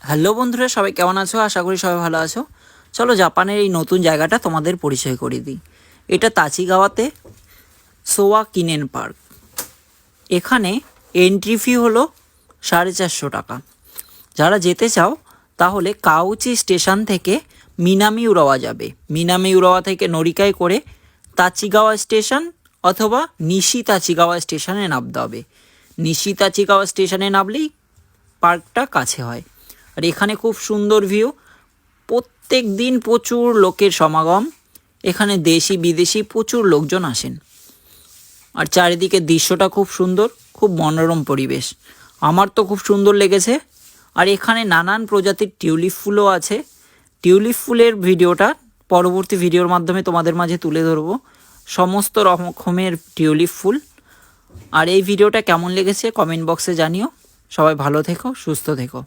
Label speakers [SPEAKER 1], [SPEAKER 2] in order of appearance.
[SPEAKER 1] Hello বন্ধুরা, সবাই কেমন আছো? আশা করি সবাই ভালো আছো। চলো জাপানের এই নতুন জায়গাটা তোমাদের পরিচয় করিয়ে দিই। এটা তাচিগাওয়াতে সোয়া কিনেন পার্ক। এখানে এন্ট্রি ফি হলো 450 টাকা। যারা যেতে চাও তাহলে কাউচি স্টেশন থেকে মিনামি উরাওয়া যাবে। মিনামি উরাওয়া থেকে নরিকায় করে তাচিগাওয়া স্টেশন অথবা নিশি তাচিগাওয়া স্টেশনে নামতে হবে। নিশি তাচিগাওয়া স্টেশনে নামলেই পার্কটা কাছে হয়। আর এখানে খুব সুন্দর ভিউ, প্রত্যেক দিন প্রচুর লোকের সমাগম। এখানে দেশি বিদেশি প্রচুর লোকজন আসেন। আর চারিদিকে দৃশ্যটা খুব সুন্দর, খুব মনোরম পরিবেশ। আমার তো খুব সুন্দর লেগেছে। আর এখানে নানান প্রজাতির টিউলিপ ফুলও আছে। টিউলিপ ফুলের ভিডিওটা পরবর্তী ভিডিওর মাধ্যমে তোমাদের মাঝে তুলে ধরবো, সমস্ত রকমের টিউলিপ ফুল। আর এই ভিডিওটা কেমন লেগেছে কমেন্ট বক্সে জানিও। সবাই ভালো থেকো, সুস্থ থেকো।